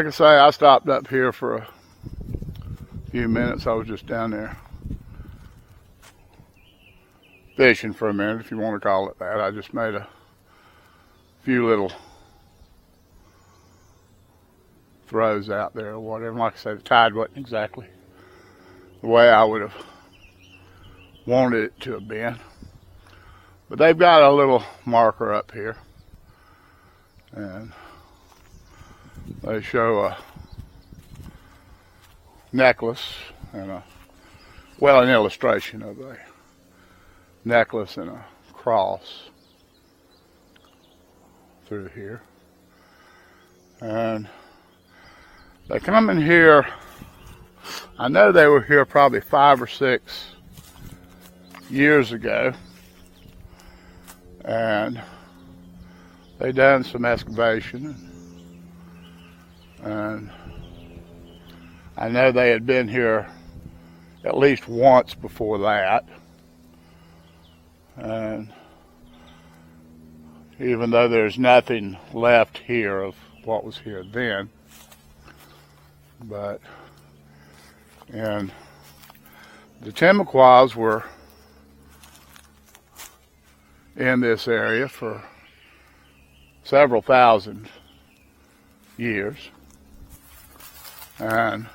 like I say, I stopped up here for a few minutes. I was just down there fishing for a minute, if you want to call it that. I just made a few little throws out there or whatever. Like I say, the tide wasn't exactly the way I would have wanted it to have been. But they've got a little marker up here, and they show a necklace and an illustration of a necklace and a cross through here. And they come in here, I know they were here probably 5 or 6 years ago, and they done some excavation, and I know they had been here at least once before that. And even though there's nothing left here of what was here then, but and the Timucuans were in this area for several thousand years, and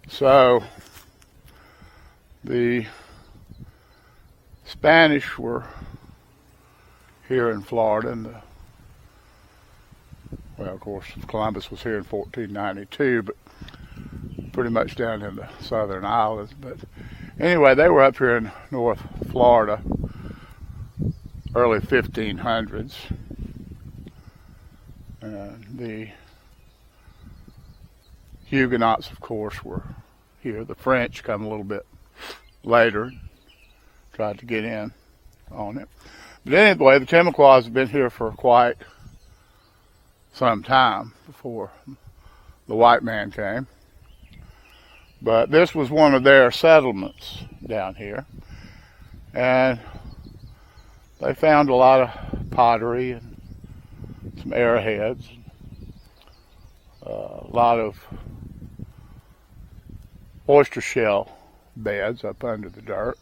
so the Spanish were here in Florida, and well, of course, Columbus was here in 1492, but pretty much down in the southern islands. But anyway, they were up here in North Florida, early 1500s. And the Huguenots, of course, were here. The French come a little bit later, tried to get in on it. But anyway, the Timucuans have been here for quite some time before the white man came. But this was one of their settlements down here. And they found a lot of pottery and some arrowheads, a lot of oyster shell beds up under the dirt.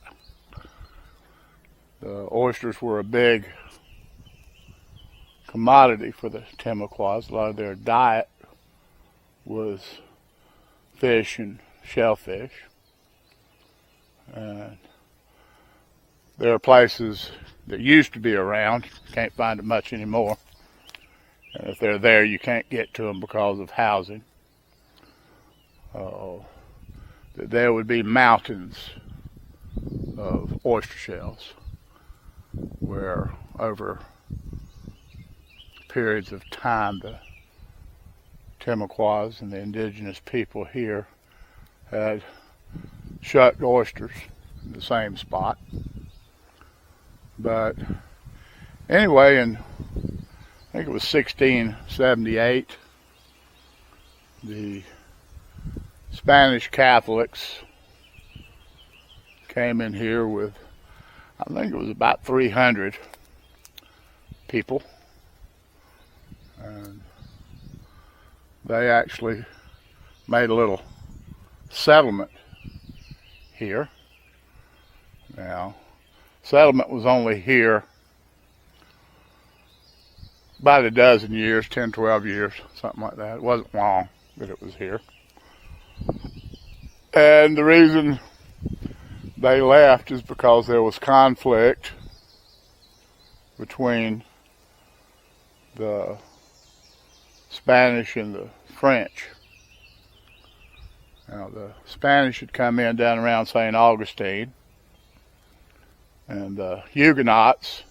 The oysters were a big commodity for the Timucuans. A lot of their diet was fish and shellfish. And there are places that used to be around, can't find them much anymore. And if they're there, you can't get to them because of housing. There would be mountains of oyster shells where over periods of time the Timucuans and the indigenous people here had shucked oysters in the same spot. But anyway, in I think it was 1678, the Spanish Catholics came in here with, I think it was about 300 people, and they actually made a little settlement here. Now, settlement was only here about a dozen years, 10, 12 years, something like that. It wasn't long that it was here. And the reason they left is because there was conflict between the Spanish and the French. Now, the Spanish had come in down around St. Augustine, and the Huguenots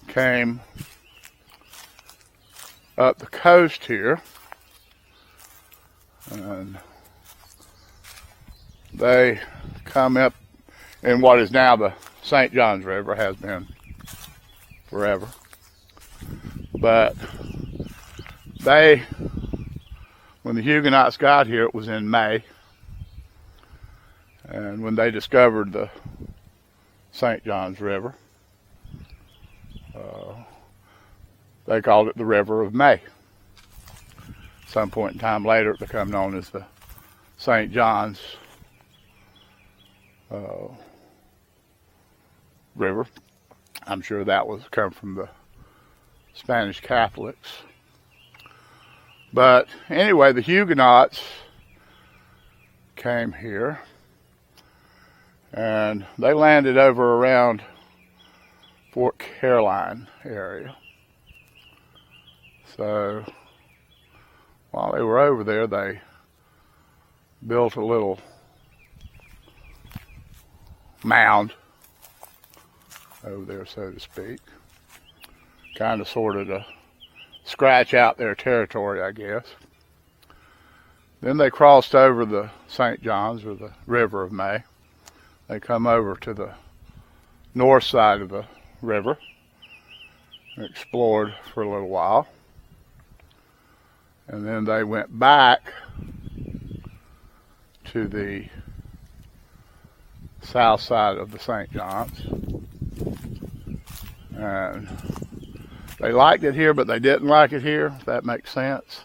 came up the coast here, and they come up in what is now the St. Johns River, has been forever. But they, when the Huguenots got here, it was in May, and when they discovered the St. Johns River, they called it the River of May. Some point in time later, it became known as the St. John's River. I'm sure that was come from the Spanish Catholics. But anyway, the Huguenots came here, and they landed over around Fort Caroline area. So while they were over there, they built a little mound over there, so to speak. Kind of sort of to scratch out their territory, I guess. Then they crossed over the St. John's, or the River of May. They come over to the north side of the river and explored for a little while. And then they went back to the south side of the St. John's. And they liked it here, but they didn't like it here, if that makes sense.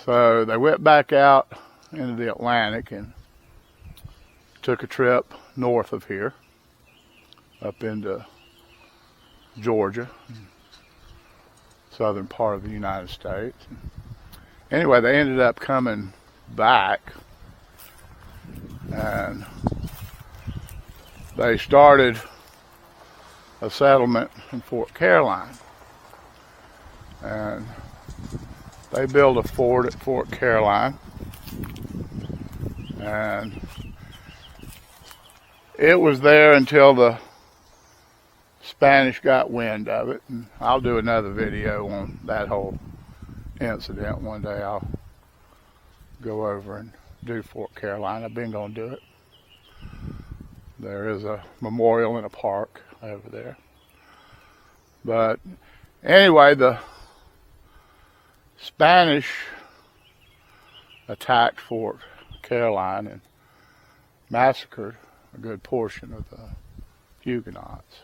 So they went back out into the Atlantic and took a trip north of here, up into Georgia, southern part of the United States. Anyway, they ended up coming back, and they started a settlement in Fort Caroline. And they built a fort at Fort Caroline, and it was there until the Spanish got wind of it. And I'll do another video on that whole incident. One day I'll go over and do Fort Caroline. I've been going to do it. There is a memorial in a park over there. But anyway, the Spanish attacked Fort Caroline and massacred a good portion of the Huguenots.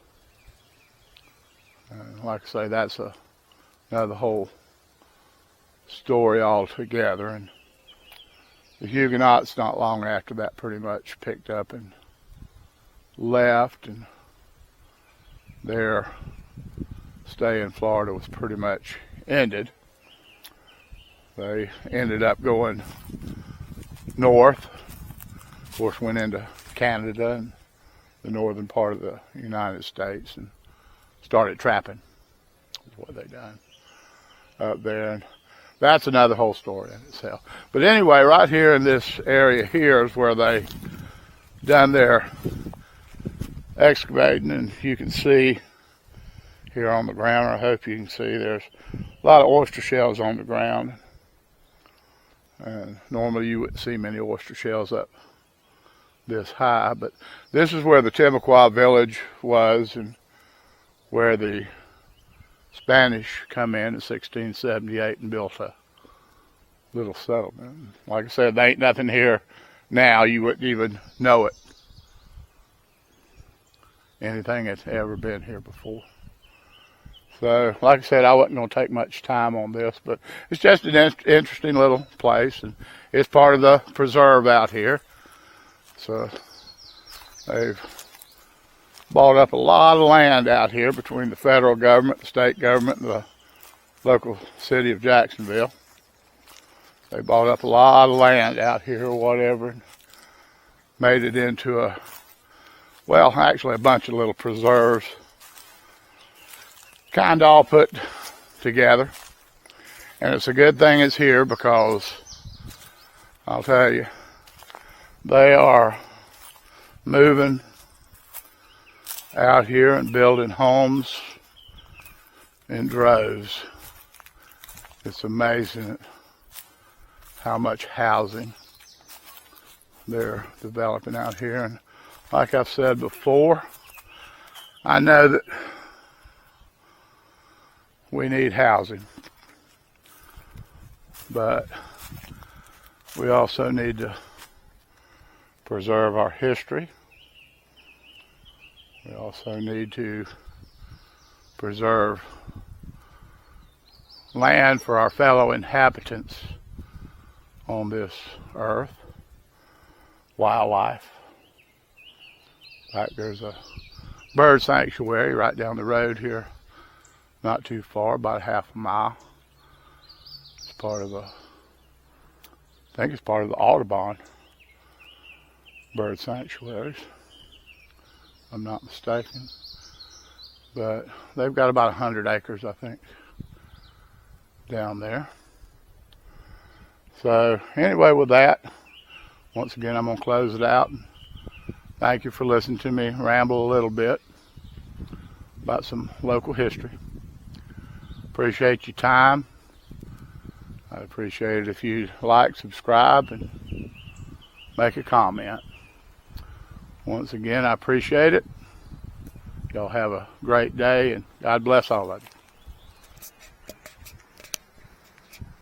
And like I say, that's another whole story altogether. And the Huguenots, not long after that, pretty much picked up and left, and their stay in Florida was pretty much ended. They ended up going north, of course went into Canada and the northern part of the United States, and started trapping, is what they done up there. And that's another whole story in itself. But anyway, right here in this area here is where they done their excavating, and you can see here on the ground, or I hope you can see, there's a lot of oyster shells on the ground. And normally you wouldn't see many oyster shells up this high, but this is where the Timucuan village was, and where the Spanish come in 1678 and built a little settlement. Like I said, there ain't nothing here now. You wouldn't even know it. Anything that's ever been here before. So, like I said, I wasn't going to take much time on this, but it's just an interesting little place, and it's part of the preserve out here. So, they've bought up a lot of land out here between the federal government, the state government, and the local city of Jacksonville. They bought up a lot of land out here or whatever, and made it into a, well, actually a bunch of little preserves, kind of all put together. And it's a good thing it's here, because I'll tell you, they are moving out here and building homes in droves. It's amazing how much housing they're developing out here. And like I've said before, I know that we need housing, but we also need to preserve our history. We also need to preserve land for our fellow inhabitants on this earth. Wildlife. In fact, there's a bird sanctuary right down the road here, not too far, about half a mile. It's part of I think it's part of the Audubon bird sanctuaries, if I'm not mistaken. But they've got about 100 acres, I think, down there. So anyway, with that, once again, I'm going to close it out. Thank you for listening to me ramble a little bit about some local history. Appreciate your time. I'd appreciate it if you'd like, subscribe, and make a comment. Once again, I appreciate it. Y'all have a great day, and God bless all of you.